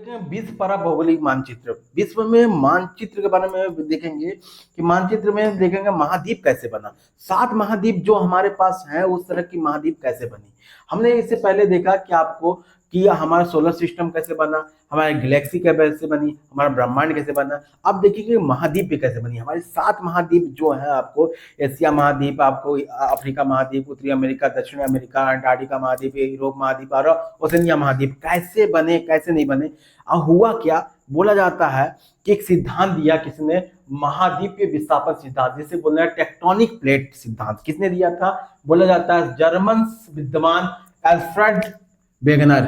देखें विश्व पारा भौगोलिक मानचित्र। विश्व में मानचित्र के बारे में देखेंगे कि मानचित्र में देखेंगे महाद्वीप कैसे बना। 7 महाद्वीप जो हमारे पास है उस तरह की महाद्वीप कैसे बनी। हमने इससे पहले देखा कि आपको कि हमारा सोलर सिस्टम कैसे बना, हमारी गैलेक्सी कैसे बनी, हमारा ब्रह्मांड कैसे बना। अब देखिए महाद्वीप भी कैसे बनी। हमारे 7 महाद्वीप जो है आपको एशिया महाद्वीप, आपको अफ्रीका महाद्वीप, उत्तरी अमेरिका, दक्षिण अमेरिका, अंटार्कटिका महाद्वीप, यूरोप महाद्वीप और ओशनिया महाद्वीप कैसे बने कैसे नहीं बने। अब हुआ क्या, बोला जाता है कि एक सिद्धांत दिया किसने, महाद्वीप के विस्थापन सिद्धांत, जिसे बोलना है टेक्टोनिक प्लेट सिद्धांत। किसने दिया था, बोला जाता है जर्मन विद्वान एल्फ्रेड वेगनर।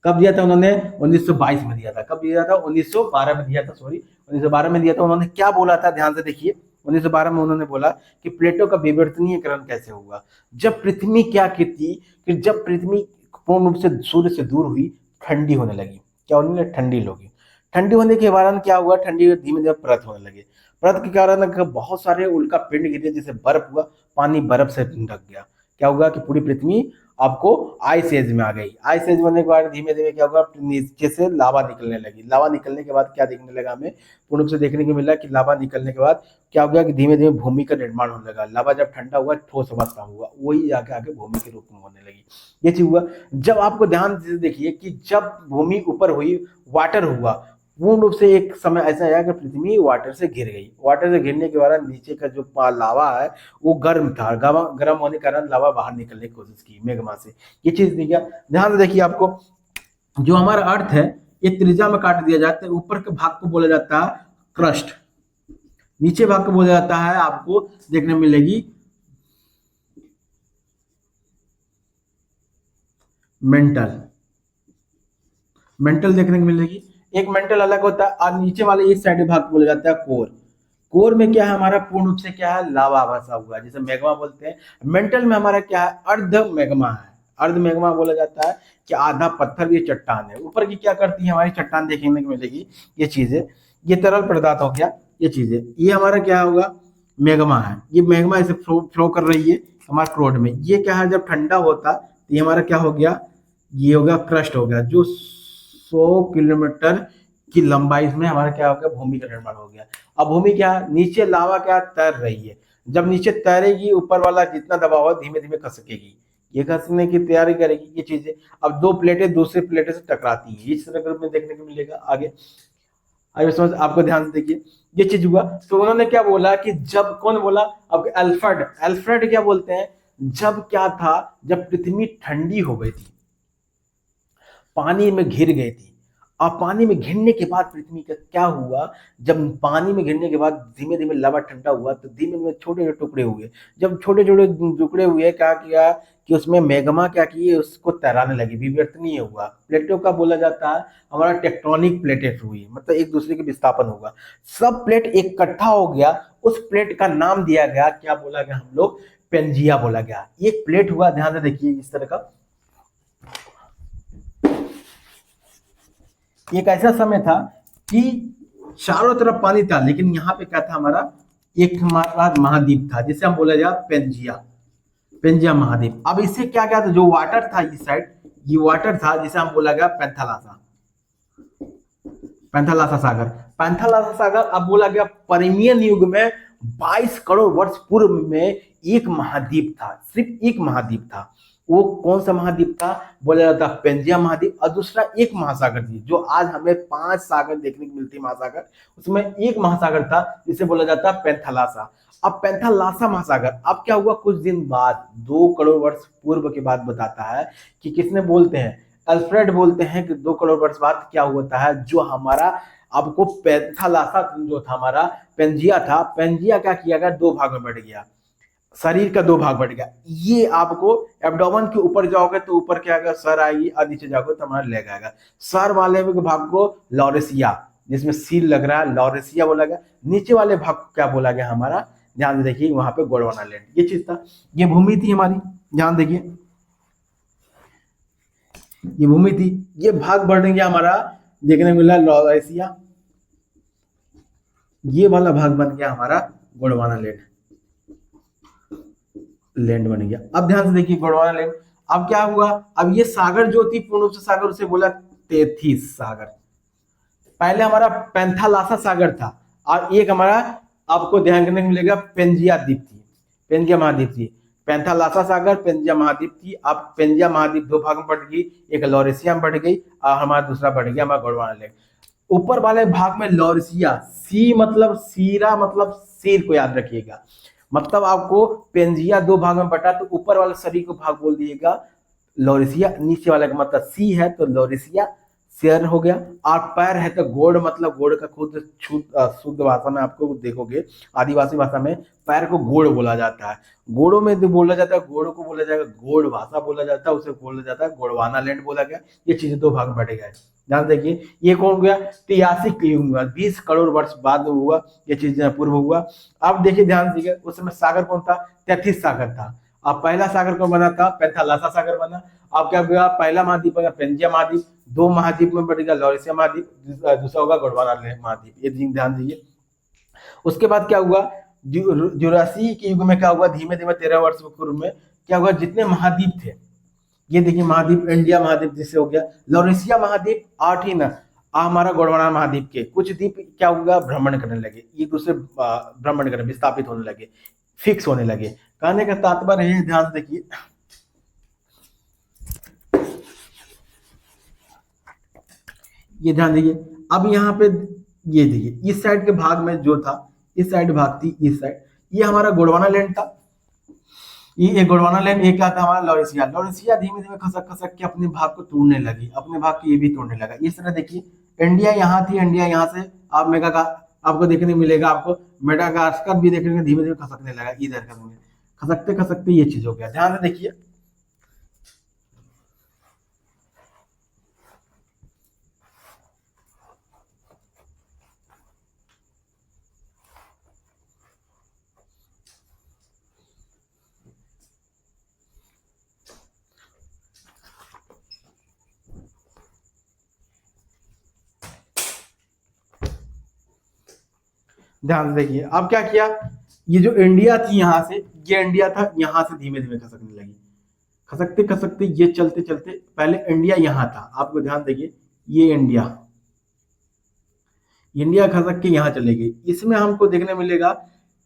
कब दिया था उन्होंने, 1922 में दिया था। कब दिया था, 1912 में दिया था, सॉरी 1912 में दिया था। उन्होंने क्या बोला था, ध्यान से देखिए। 1912 में उन्होंने बोला कि प्लेटों का विवर्तनीयकरण कैसे होगा। जब पृथ्वी क्या की थी कि जब पृथ्वी पूर्ण रूप से सूर्य से दूर हुई, ठंडी होने लगी। क्या होने लगी, ठंडी होगी। ठंडी होने के कारण क्या हुआ, ठंडी धीमे धीमे परत होने लगी। परत के कारण बहुत सारे उल्का पिंड गिरे, जैसे बर्फ हुआ, पानी बर्फ से ढक गया। क्या होगा कि पूरी पृथ्वी आपको आइस एज में आ गई। आइस एज होने के बाद धीमे धीमे क्या होगा, नीचे से लावा निकलने लगी। लावा निकलने के बाद क्या दिखने लगा, हमें पूर्ण रूप से देखने को मिला कि लावा निकलने के बाद क्या हो गया कि धीमे धीमे भूमि का निर्माण होने लगा। लावा जब ठंडा हुआ, ठोस अवस्था हुआ, वही जाके आगे भूमि के रूप में होने लगी। ये चीज हुआ। जब आपको ध्यान से देखिए कि जब भूमि ऊपर हुई, वाटर हुआ, पूर्ण रूप से एक समय ऐसा आया कि पृथ्वी वाटर से घिर गई। वाटर से घिरने के बाद नीचे का जो लावा है वो गर्म था। गर्म होने के कारण लावा बाहर निकलने की कोशिश की मेग्मा से। ये चीज दिख गया। ध्यान से देखिए, आपको जो हमारा अर्थ है ये त्रिज्या में काट दिया जाता है। ऊपर के भाग को बोला जाता है क्रस्ट, नीचे भाग को बोला जाता है, आपको देखने मिलेगी मेंटल। मेंटल देखने को मिलेगी। एक मेंटल अलग होता है और नीचे वाले इस साइड भाग को बोला जाता है कोर। कोर में क्या है, हमारा पूर्ण रूप से क्या है, लावा बसा हुआ है, जिसे मैग्मा बोलते हैं। मेंटल में हमारा क्या है, अर्ध मैग्मा है। अर्ध मैग्मा बोला जाता है कि आधा पत्थर भी चट्टान है। ऊपर की क्या करती है, हमारी चट्टान देखने को मिलेगी। ये चीजें, ये तरल पदार्थ हो गया। ये चीजें, ये हमारा क्या होगा, मैग्मा है। ये मैग्मा ऐसे फ्लो कर रही है हमारे क्रोड में। ये क्या है, जब ठंडा होता तो ये हमारा क्या हो गया, ये हो गया क्रस्ट हो गया, जो 100 किलोमीटर की लंबाई में हमारा क्या हो गया, भूमि का निर्माण हो गया। अब भूमि क्या, नीचे लावा क्या तैर रही है। जब नीचे तैरेगी, ऊपर वाला जितना दबाव है धीमे धीमे खसकेगी, ये खसकने की तैयारी करेगी। ये चीजें, अब दो प्लेटें दूसरी प्लेटें से टकराती है। इस तरह में देखने को मिलेगा आगे। आइए समझ, आपको ध्यान से देखिए। ये चीज हुआ तो उन्होंने क्या बोला कि जब, कौन बोला, अब अल्फ्रेड। अल्फ्रेड क्या बोलते हैं, जब क्या था, जब पृथ्वी ठंडी हो गई थी, पानी में घिर गई थी। अब पानी में घिरने के बाद पृथ्वी का क्या हुआ, जब पानी में घिरने के बाद धीमे धीमे लावा ठंडा हुआ तो धीमे धीमे छोटे छोटे टुकड़े हुए। जब छोटे छोटे टुकड़े हुए, क्या किया कि उसमें मैग्मा क्या किए, उसको तैराने लगी, विवर्तनीय हुआ। प्लेटों का बोला जाता है हमारा टेक्टोनिक प्लेटें हुई, मतलब एक दूसरे के विस्थापन होगा। सब प्लेट इकट्ठा हो गया, उस प्लेट का नाम दिया गया, क्या बोला गया हम लोग, पेंजिया बोला गया। एक प्लेट हुआ, ध्यान से देखिए इस तरह का। एक ऐसा समय था कि चारों तरफ पानी था, लेकिन यहाँ पे क्या था, हमारा एक हमारा महाद्वीप था जिसे हम बोला जाए पेंजिया, पेंजिया महाद्वीप। अब इससे क्या क्या था, जो वाटर था इस साइड, ये वाटर था जिसे हम बोला गया पैंथालासा, पैंथालासा सागर। पैंथालासा सागर अब बोला गया परमियन युग में 22 करोड़ वर्ष पूर्व में एक महाद्वीप था, सिर्फ एक महाद्वीप था। वो कौन सा महाद्वीप था, बोला जाता है पेंजिया महाद्वीप। और दूसरा एक महासागर थी, जो आज हमें 5 सागर देखने को मिलती है महासागर, उसमें एक महासागर था जिसे बोला जाता है पैंथालासा। अब पैंथालासा महासागर, अब क्या हुआ, कुछ दिन बाद 2 करोड़ वर्ष पूर्व के बाद बताता है कि किसने बोलते हैं, अल्फ्रेड बोलते हैं कि 2 करोड़ वर्ष बाद क्या होता है, जो हमारा आपको पैंथालासा जो था हमारा पेंजिया था, पेंजिया क्या किया गया, 2 भाग में बढ़ गया, शरीर का 2 भाग बढ़ गया। ये आपको एब्डोमेन के ऊपर जाओगे तो ऊपर क्या आएगा, सर आएगी, और नीचे जाओगे तो हमारा लेग आएगा। सर वाले भाग को लॉरेसिया, जिसमें सील लग रहा है, लॉरेसिया बोला गया। नीचे वाले भाग को क्या बोला गया हमारा, ध्यान देखिए, वहां पे गोंडवाना लैंड, ये चीज था। ये भूमि थी हमारी, ध्यान देखिए, ये भूमि थी। ये भाग बढ़ गया हमारा, देखने को मिला लॉरेसिया। ये वाला भाग बन गया हमारा गोंडवाना लैंड, लैंड बन गया। अब ध्यान से देखिए गोंडवाना लैंड। अब क्या हुआ, अब ये सागर जो थी पूर्ण रूप से सागर, उसे बोला तेथिस सागर, पहले हमारा पेंथालासा सागर था, और एक हमारा आपको ध्यान करने को मिलेगा पेंजिया द्वीप थी, पेंजिया महाद्वीप थी। पेंथालासा सागर, पेंजिया महाद्वीप थी। अब पेंजिया महाद्वीप दो भाग में बढ़ गई, एक लॉरेशिया में बढ़ गई और हमारा दूसरा बढ़ गया हमारा गोंडवाना लेक। ऊपर वाले भाग में लॉरेशिया, सी मतलब सीरा मतलब सिर को याद रखिएगा, मतलब आपको पेंजिया दो भाग में बटा तो ऊपर वाले सभी को भाग बोल दिएगा लॉरेशिया, नीचे वाले का मतलब सी है तो लॉरेशिया शेयर हो गया। और पैर है तो गोड़, मतलब गोड़ का खुद शुद्ध भाषा में आपको देखोगे, आदिवासी भाषा में पैर को गोड़ बोला जाता है। गोड़ों में जो बोला जाता है, गोड़ को बोला जाएगा गोड़ भाषा बोला जाता है, उसे बोला जाता है गोंडवाना लैंड बोला गया। ये चीजें दो भाग में बटे गए। ध्यान देखिए, ये कौन गया, 83 युग हुआ, 20 करोड़ वर्ष बाद हुआ ये चीज पूर्व हुआ। अब देखिए ध्यान दीजिए, उस समय सागर कौन था, 33 सागर था। अब पहला सागर कौन बना था, पेंथालासा सागर बना। अब क्या हुआ, पहला महाद्वीप बना पेंजिया महाद्वीप, दो महाद्वीप में बढ़ेगा लॉरेशिया महाद्वीप, दूसरा होगा गोंडवाना महाद्वीप, ये ध्यान दीजिए। उसके बाद क्या हुआ, जुरासी के युग में क्या हुआ, धीमे धीमे 13 वर्ष पूर्व में क्या हुआ, जितने महाद्वीप थे, ये देखिए महाद्वीप, इंडिया महाद्वीप जिससे हो गया, लॉरेशिया महाद्वीप 8 ही ना, हमारा गोंडवाना महाद्वीप के कुछ द्वीप क्या हुआ, भ्रमण करने लगे, ये दूसरे भ्रमण करने विस्थापित होने लगे, फिक्स होने लगे। कहने का तात्पर्य है, ध्यान देखिए, ये ध्यान दीजिए। अब यहाँ पे ये देखिए, इस साइड के भाग में जो था, इस साइड भाग थी, इस साइड ये हमारा गोंडवाना लैंड था, ये गोंडवाना लैंड, ये क्या था हमारा लॉरेशिया। लॉरेशिया धीमे धीमे खसक खसक के अपने भाग को तोड़ने लगी, अपने भाग को ये भी तोड़ने लगा। इस तरह देखिए, इंडिया यहाँ थी, इंडिया यहाँ से आप मेगा का आपको देखने मिलेगा, आपको मेडागास्कर भी देखने में धीमे धीमे खसकने लगा, इधर खसकते खसकते ये चीज हो गया। ध्यान से देखिए, ध्यान से देखिए। अब क्या किया, ये जो इंडिया थी यहाँ से, ये इंडिया था, यहाँ से धीमे धीमे खसकने लगी, खसकते खसकते ये चलते चलते, पहले इंडिया यहाँ था, आपको ध्यान देखिए, ये इंडिया, इंडिया खसक के यहाँ चले गई। इसमें हमको देखने मिलेगा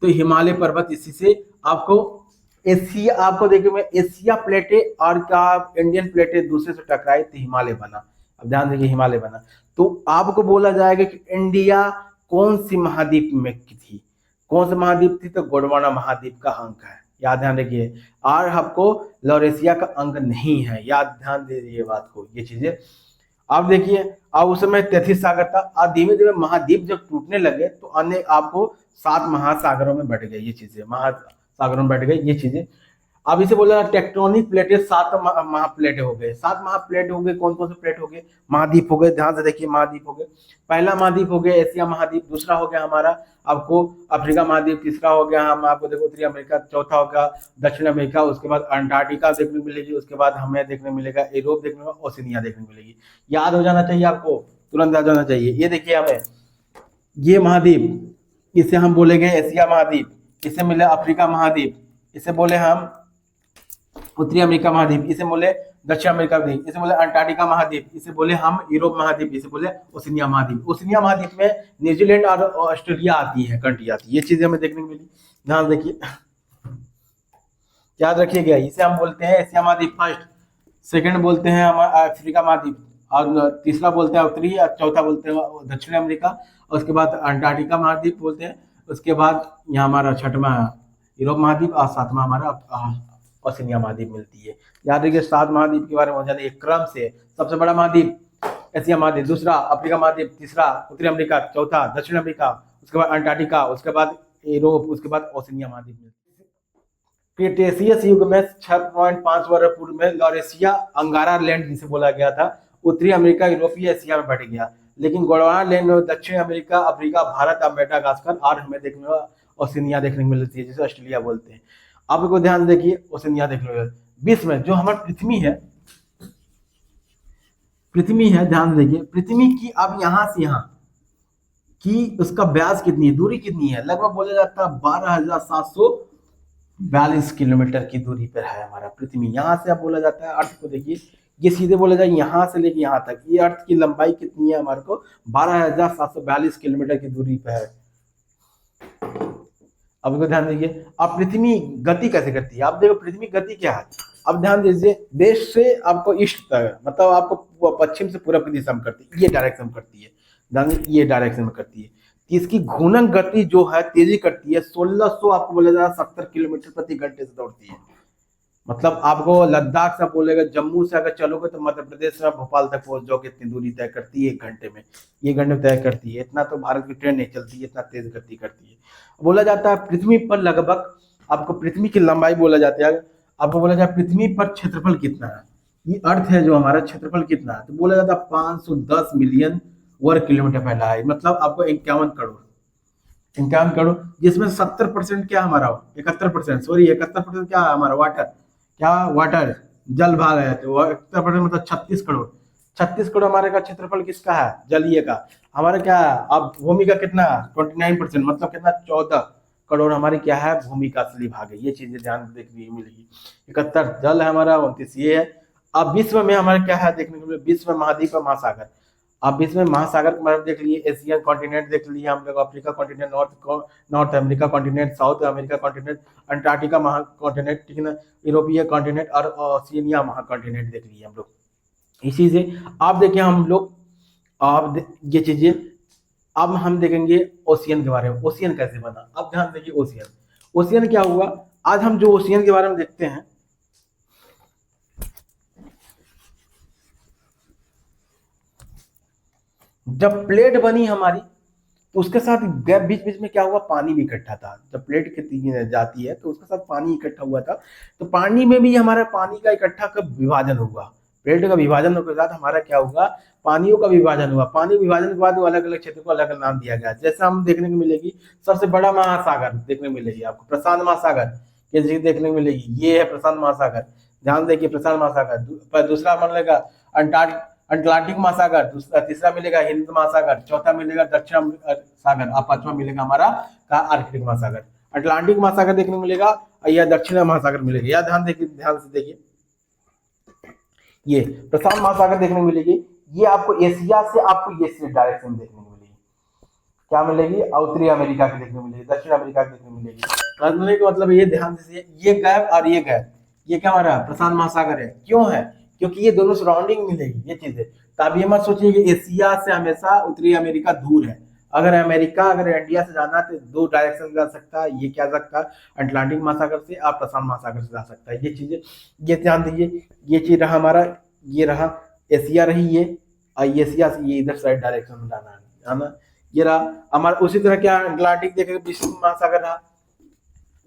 तो हिमालय पर्वत, इसी से आपको एशिया, आपको देखने में एशिया प्लेटें और क्या इंडियन प्लेटें दूसरे से टकराई तो हिमालय बना। अब ध्यान देखिए, हिमालय बना तो आपको बोला जाएगा कि इंडिया कौन सी महाद्वीप में थी, कौन सा महाद्वीप थी, तो गोंडवाना महाद्वीप का अंक है, याद ध्यान रखिए। और आपको लॉरेशिया का अंक नहीं है, याद ध्यान दे दीजिए बात को, ये चीजें। अब देखिए, अब उस समय 33 सागर था, और धीमे धीमे महाद्वीप जब टूटने लगे तो अन्य आपको 7 महासागरों में बढ़ गए, ये चीजें महासागरों में बढ़ गई ये चीजें। अब इसे बोला टेक्टोनिक प्लेटें, 7 महाप्लेटें हो गए, 7 महाप्लेट हो गए। कौन कौन से प्लेट हो गए, महाद्वीप हो गए, ध्यान से देखिए, महाद्वीप हो गए। पहला महाद्वीप हो गया एशिया महाद्वीप, दूसरा हो गया हमारा आपको अफ्रीका महाद्वीप, तीसरा हो गया हम आपको देखो उत्तरी अमेरिका, चौथा होगा दक्षिण अमेरिका, उसके बाद अंटार्कटिका देखने मिलेगी, उसके बाद हमें देखने मिलेगा यूरोप, देखने मिलेगा ओशिनिया देखने मिलेगी। याद हो जाना चाहिए आपको, तुरंत याद होना चाहिए। ये देखिए हमें, ये महाद्वीप, इसे हम बोलेंगे एशिया महाद्वीप, इसे मिले अफ्रीका महाद्वीप, इसे बोले हम उत्तरी अमेरिका महाद्वीप, इसे बोले दक्षिण अमेरिका द्वीप, इसे बोले अंटार्कटिका महाद्वीप, इसे बोले हम यूरोप महाद्वीप, इसे बोले ओशिनिया महाद्वीप। ओशिनिया महाद्वीप में न्यूजीलैंड और ऑस्ट्रेलिया आती है, कंट्री आती है, ये चीजें हमें देखने को मिली। ध्यान देखिए, याद रखिएगा, इसे हम बोलते हैं एशिया महाद्वीप फर्स्ट, सेकंड बोलते हैं हमारा अफ्रीका महाद्वीप, और तीसरा बोलते हैं उत्तरी, और चौथा बोलते हैं दक्षिण अमेरिका, और उसके बाद अंटार्कटिका महाद्वीप बोलते हैं, उसके बाद यहाँ हमारा छठवां यूरोप महाद्वीप, और सातवां हमारा ओशिनिया महाद्वीप मिलती है। याद रखिए, 7 महाद्वीप के बारे में हो जाने एक क्रम से, सबसे बड़ा महाद्वीप एशिया महाद्वीप, दूसरा अफ्रीका महाद्वीप, तीसरा उत्तरी अमेरिका, चौथा दक्षिण अमेरिका, उसके बाद अंटार्कटिका, उसके बाद यूरोप, उसके बाद ओशिनिया महाद्वीप मिलती है। क्रिटेशियस युग में 6.5 वर्ष पूर्व में लॉरेशिया अंगारा लैंड जिसे बोला गया था, उत्तरी अमेरिका, यूरोपीय एशिया में बढ़ गया। लेकिन गोंडवाना लैंड में दक्षिण अमेरिका, अफ्रीका, भारत और मेडागास्कर, और हमें देखने को ओशिनिया देखने को मिलती है, जिसे ऑस्ट्रेलिया बोलते हैं। आपको ध्यान देखिए, ओशिनिया देख लो, विश्व में जो हमारी पृथ्वी है, पृथ्वी है, ध्यान देखिए, पृथ्वी की अब यहाँ से यहाँ की उसका व्यास कितनी है, दूरी कितनी है, लगभग बोला जाता है 12,742 किलोमीटर की दूरी पर है हमारा पृथ्वी। यहाँ से अब बोला जाता है, अर्थ को देखिए ये सीधे बोला जाए यहाँ से लेके यहाँ तक, ये अर्थ की लंबाई कितनी है हमारे को, 12,742 किलोमीटर की दूरी पे है। अब इसको ध्यान दीजिए, अब पृथ्वी गति कैसे करती है, आप देखो पृथ्वी गति क्या है। अब ध्यान दीजिए, देश से आपको ईस्ट तक, मतलब आपको पश्चिम से पूरब की दिशा में करती है, ये डायरेक्शन में करती है, ध्यान दीजिए ये डायरेक्शन में करती है। इसकी घूर्णन गति जो है तेजी करती है, 1600 आपको बोला जा रहा है 70 किलोमीटर प्रति घंटे से दौड़ती है। मतलब आपको लद्दाख से बोलेगा, जम्मू से अगर चलोगे तो मध्य प्रदेश से भोपाल तक पहुंच जाओगे, इतनी दूरी तय करती है 1 घंटे में, ये घंटे में तय करती है। इतना तो भारत की ट्रेन नहीं चलती है, इतना तेज गति करती है। बोला जाता है पृथ्वी पर लगभग, आपको पृथ्वी की लंबाई बोला जाता है, आपको बोला जाए पृथ्वी पर क्षेत्रफल कितना है, ये अर्थ है जो हमारा क्षेत्रफल कितना है, तो बोला जाता है 510 मिलियन वर्ग किलोमीटर फैला है, मतलब आपको 51 करोड़, जिसमें 70% क्या हमारा, 71%, सॉरी 71% क्या है हमारा वाटर, क्या वाटर जल भाग है, तो 71% मतलब 36 करोड़, 36 करोड़ हमारे का क्षेत्रफल किसका है, जलीय का। हमारा क्या है, अब भूमि का कितना, 29%, मतलब कितना, 14 करोड़ हमारी क्या है, भूमि का असली भाग है। ये चीजें ध्यान देखने को मिलेगी। 71 जल है हमारा, 29 ये है। अब विश्व में हमारा क्या है देखने को मिले, विश्व महाद्वीप और महासागर। अब इसमें महासागर के बारे में देख लिए, एशियन कॉन्टिनेंट देख लिया हम लोग, Africa continent, north America continent, south America continent, Antarctica महा कॉन्टिनेंट, ठीक है ना, यूरोपीय कॉन्टिनेंट और ओशिनिया महा कॉन्टिनेंट देख लिए हम लोग। इसी से आप देखें हम लोग, आप ये चीजें, अब हम देखेंगे ओशियन के बारे में, ओशियन कैसे बना। अब ध्यान देखिए, ओशियन, ओशियन क्या हुआ, आज हम जो ओशियन के बारे में देखते हैं, जब प्लेट बनी हमारी तो उसके साथ गैप बीच बीच में क्या हुआ, पानी भी इकट्ठा था। जब प्लेट जाती है तो उसके साथ पानी इकट्ठा हुआ था, तो पानी में भी हमारा पानी का इकट्ठा का विभाजन हुआ, प्लेट का विभाजन होने के बाद हमारा क्या हुआ, पानियों का विभाजन हुआ। पानी विभाजन के बाद वो अलग अलग क्षेत्र को अलग अलग नाम दिया गया। जैसे हम देखने को मिलेगी, सबसे बड़ा महासागर देखने को मिलेगी आपको प्रशांत महासागर, ये चीज देखने को मिलेगी, ये है प्रशांत महासागर, ध्यान देखिए प्रशांत महासागर। दूसरा मिलेगा अटलांटिक महासागर, दूसरा, तीसरा मिलेगा हिंद महासागर, चौथा मिलेगा दक्षिण सागर, और पांचवा मिलेगा हमारा का आर्कटिक महासागर। अटलांटिक महासागर देखने को मिलेगा, या दक्षिण महासागर मिलेगा, या ध्यान देखिए, ध्यान से देखिए, ये प्रशांत महासागर देखने को मिलेगी। ये आपको एशिया से आपको ये डायरेक्शन देखने को मिलेगी, क्या मिलेगी, उत्तरी अमेरिका की देखने को मिलेगी, दक्षिण अमेरिका की देखने को मिलेगी। कहने का मतलब ये, ध्यान से, ये गैप और ये गैप, ये क्या हमारा प्रशांत महासागर है। क्यों है, क्योंकि ये दोनों सराउंडिंग मिलेगी ये चीजें। तो आप ये मत सोचिए कि एशिया से हमेशा उत्तरी अमेरिका दूर है। अगर अमेरिका, अगर इंडिया से जाना तो 2 डायरेक्शन जा सकता है, ये क्या सकता है, अटलांटिक महासागर से, आप प्रशांत महासागर से जा सकता है। ये चीजें, ये ध्यान दीजिए, ये चीज रहा हमारा, ये रहा एशिया रही, ये एशिया से ये इधर साइड डायरेक्शन में जाना है ना, ये रहा हमारा। उसी तरह क्या अटलांटिक देखेंगे, विश्व महासागर रहा,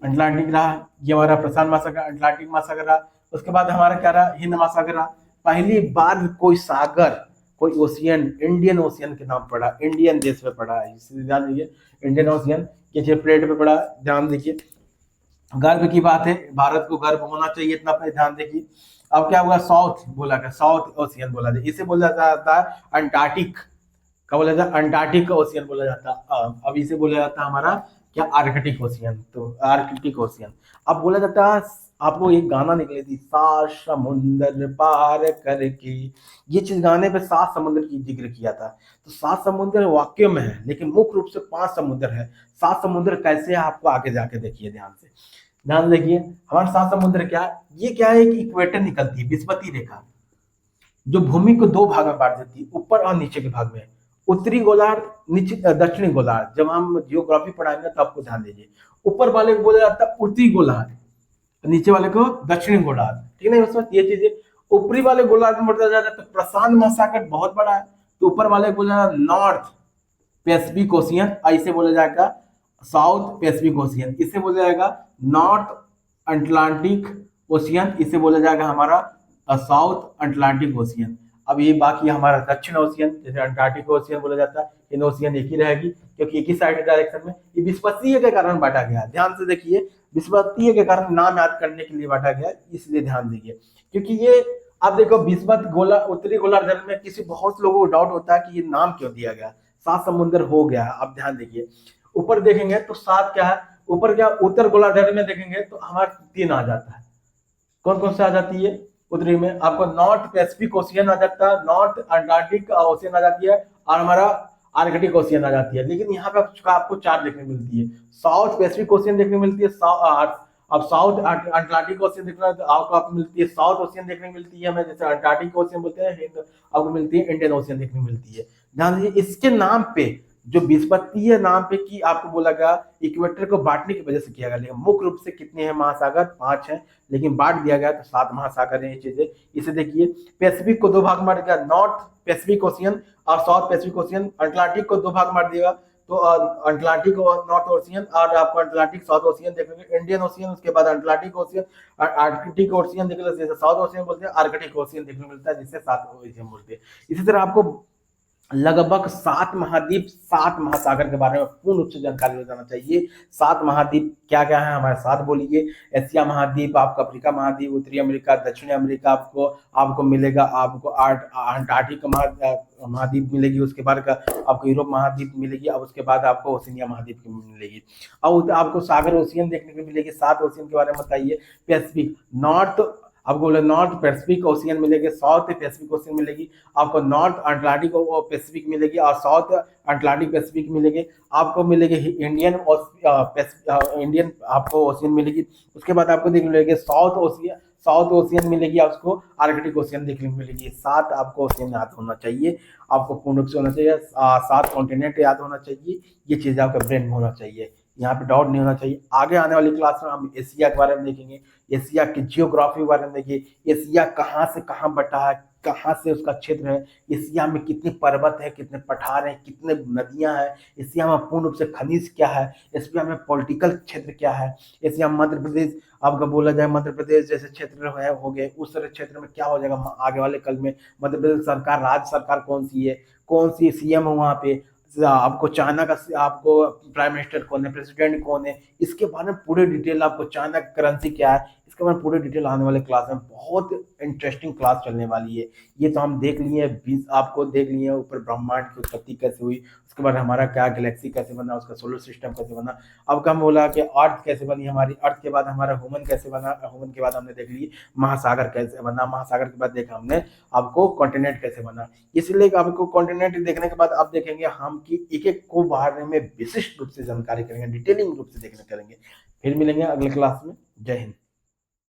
अटलांटिक रहा, ये हमारा प्रशांत महासागर, अटलांटिक महासागर रहा। उसके बाद हमारा क्या रहा, हिंद महासागर रहा। पहली बार कोई सागर, कोई ओशियन इंडियन ओशियन के नाम पड़ा, इंडियन देश पे पड़ा है, इसलिए ध्यान दीजिए इंडियन ओशियन के प्लेट पे पड़ा, ध्यान देखिए। गर्व की बात है, भारत को गर्व होना चाहिए इतना, पे ध्यान देखिए। अब क्या हुआ, साउथ बोला गया, साउथ ओशियन बोला जाए, इसे बोला जाता है अंटार्कटिक, क्या बोला जाता है, अंटार्कटिक ओशियन बोला जाता है। अब इसे बोला जाता है हमारा क्या, आर्कटिक ओशियन, तो आर्कटिक ओशियन। अब बोला जाता है, आपको एक गाना निकली थी, 7 समुंदर पार करके, ये चीज गाने पे 7 समुद्र की जिक्र किया था। तो 7 समुद्र वाक्य में है, लेकिन मुख्य रूप से 5 समुद्र है। 7 समुद्र कैसे है, आपको आगे जाके देखिए, ध्यान से, ध्यान देखिए। हमारे 7 समुद्र क्या है, ये क्या है, एक इक्वेटर निकलती है, विषुवतीय रेखा, जो भूमि को 2 भाग में बांट देती है, ऊपर और नीचे के भाग में, उत्तरी गोलार्ध, नीचे दक्षिणी गोलार्ध। जब हम जियोग्राफी पढ़ाएंगे तो आपको ध्यान दीजिए, ऊपर वाले को बोला जाता है उत्तरी गोलार्ध, नीचे वाले को दक्षिणी गोलार्ध, ठीक है ना। उसमें ये चीजें, ऊपरी वाले गोलार्ध में बोला जाता है तो प्रशांत महासागर बहुत बड़ा है, तो ऊपर वाले को बोला जाता है नॉर्थ पैसिफिक ओशियन, इसे बोला जाएगा साउथ पैसिफिक ओशियन, इसे बोला जाएगा नॉर्थ अटलांटिक ओशियन, इसे बोला जाएगा हमारा साउथ अटलांटिक ओशियन। अब ये बाकी हमारा दक्षिण ओशियन, जैसे अंटार्कटिक ओशियन बोला जाता है, इन ओशियन एक ही रहेगी, क्योंकि एक ही साइड डायरेक्शन में। ये विषुवतीय के कारण बांटा गया, ध्यान से देखिए, विषुवतीय के कारण नाम याद करने के लिए बांटा गया, इसलिए ध्यान दीजिए। क्योंकि ये आप देखो, विषुवत गोला, उत्तरी गोलार्ध में किसी बहुत लोगों को डाउट होता है कि ये नाम क्यों दिया गया, 7 समुद्र हो गया। अब ध्यान देखिए, ऊपर देखेंगे तो 7 क्या है, ऊपर क्या, उत्तर गोलार्ध में देखेंगे तो हमारा 3 आ जाता है। कौन कौन सा आ जाती है, उत्तरी में आपको नॉर्थ पैसिफिक ओशियन आ जाता है, नॉर्थ अटलांटिक ओशियन आ जाती है, और हमारा आर्कटिक ओशियन आ जाती है। लेकिन यहाँ पे आपको चार देखने मिलती है, साउथ पैसिफिक ओशियन देखने मिलती है, अब साउथ अटलांटिक ओशियन देखना है तो आपको मिलती है, साउथ ओशियन देखने मिलती है हमें, जैसे अंटार्कटिक ओशियन बोलते हैं, आपको मिलती है इंडियन ओशियन देखने मिलती है। ध्यान दीजिए इसके नाम पे जो विस्पत्तीय नाम पे कि आपको बोला गया इक्वेटर को बांटने की वजह से किया गया, लेकिन मुख्य रूप से कितने हैं महासागर, 5 हैं, लेकिन बांट दिया गया तो 7 महासागर हैं ये चीजें। इसे देखिए पैसिफिक को 2 भाग में बांट दिया, नॉर्थ पैसिफिक ओशियन और साउथ पैसिफिक ओशियन। अटलांटिक को 2 भाग में बांट दिया तो अटलांटिक और नॉर्थ ओशियन, और आपको अटलांटिक साउथ ओशियन देखेंगे, इंडियन ओशियन, उसके बाद अटलांटिक ओशियन, आर्कटिक ओशियन देखने जैसे साउथ ओशियन बोलते हैं, आर्कटिक ओशियन देखने मिलता है जिससे 7 ओशियन बोलते हैं। इसी तरह आपको लगभग 7 महाद्वीप 7 महासागर के बारे में पूर्ण रूप से जानकारी हो जाना चाहिए। 7 महाद्वीप क्या क्या है हमारे साथ बोलिए। एशिया महाद्वीप, आपका अफ्रीका महाद्वीप, उत्तरी अमेरिका, दक्षिणी अमेरिका, आपको आपको मिलेगा, आपको अंटार्कटिक महाद्वीप मिलेगी, उसके बाद का आपको यूरोप महाद्वीप मिलेगी, अब उसके बाद आपको ओशिनिया महाद्वीप की मिलेगी। अब आपको सागर ओशियन देखने को मिलेगी। 7 ओशियन के बारे में बताइए। पैसिफिक नॉर्थ, आपको बोले नॉर्थ पैसिफिक ओशियन मिलेगी, साउथ पैसिफिक ओशियन मिलेगी, आपको नॉर्थ अटलांटिक पैसिफिक मिलेगी और साउथ अटलांटिक पैसिफिक मिलेगी, आपको मिलेगी इंडियन आपको ओशियन मिलेगी। उसके बाद आपको देखने मिलेगी साउथ ओशियन मिलेगी, आपको आर्कटिक ओशियन देखने को मिलेगी। 7 आपको ओशियन याद होना चाहिए, आपको पूर्ण रूप से होना चाहिए। 7 कॉन्टिनेंट याद होना चाहिए, ये चीज आपके ब्रेन में होना चाहिए, यहाँ पे डाउट नहीं होना चाहिए। आगे आने वाली क्लास में हम एशिया के बारे में देखेंगे, एशिया की जियोग्राफी के बारे में देखिए, एशिया कहाँ से कहाँ बटा है, कहाँ से उसका क्षेत्र है, एशिया में कितने पर्वत है, कितने पठार हैं, कितने नदियां हैं, एशिया में पूर्ण रूप से खनिज क्या है, एशिया में पॉलिटिकल क्षेत्र क्या है, एशिया में मध्य प्रदेश, आपका बोला जाए मध्य प्रदेश जैसे क्षेत्र है हो गए, उस तरह क्षेत्र में क्या हो जाएगा आगे वाले कल में। मध्य प्रदेश सरकार, राज्य सरकार कौन सी है, कौन सी सीएम है वहाँ पे, आपको चाइना का आपको प्राइम मिनिस्टर कौन है, प्रेसिडेंट कौन है, इसके बारे में पूरे डिटेल, आपको चाइना की करेंसी क्या है, इसके बारे में पूरे डिटेल आने वाले क्लास में, बहुत इंटरेस्टिंग क्लास चलने वाली है। ये तो हम देख लिए 20 आपको देख लिए ऊपर ब्रह्मांड की उत्पत्ति कैसे हुई, उसके बाद हमारा क्या गैलेक्सी कैसे बना, उसका सोलर सिस्टम कैसे बना। अब हम बोला कि अर्थ कैसे बनी हमारी, अर्थ के बाद हमारा ह्यूमन कैसे बना, ह्यूमन के बाद हमने देख ली महासागर कैसे बना, महासागर के बाद देखा हमने आपको कॉन्टिनेंट कैसे बना। इसलिए आपको कॉन्टिनेंट देखने के बाद अब देखेंगे हम कि एक एक को बारे में विशिष्ट रूप से जानकारी करेंगे, डिटेलिंग रूप से देखने करेंगे। फिर मिलेंगे अगले क्लास में। जय हिंद।